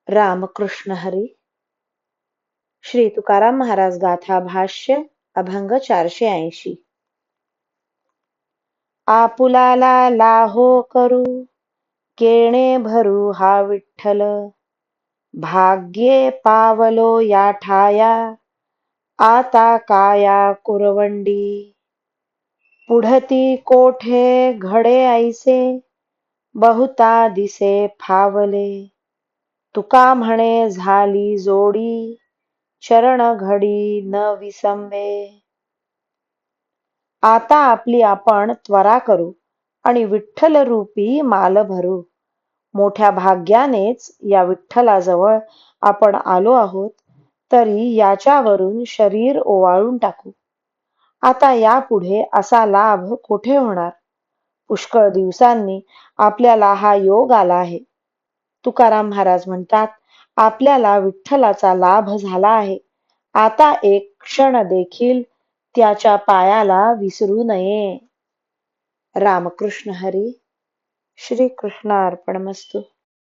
रामकृष्ण हरी. श्री तुकाराम महाराज गाथा भाष्य अभंग 480. आपुलाला लाहो करू केणे भरू हा विठ्ठल, भाग्ये पावलो या ठाया आता काया कुरवंडी. पुढती कोठे घडे ऐसे बहुता दिसे फावले, तुका म्हणे झाली जोडी चरण घडी न विसंबे. आता आपली आपण त्वरा करू आणि विठ्ठल रूपी माल भरू. मोठ्या भाग्यानेच या विठ्ठलाजवळ आपण आलो आहोत, तरी याच्यावरून शरीर ओवाळून टाकू. आता यापुढे असा लाभ कोठे होणार? पुष्कळ दिवसांनी आपल्याला हा योग आला आहे. तुकाराम महाराज म्हणतात, आपल्याला विठ्ठलाचा लाभ झाला आहे. आता एक क्षण देखील त्याच्या पायाला विसरू नये. रामकृष्ण हरी. श्री कृष्ण अर्पणमस्तु.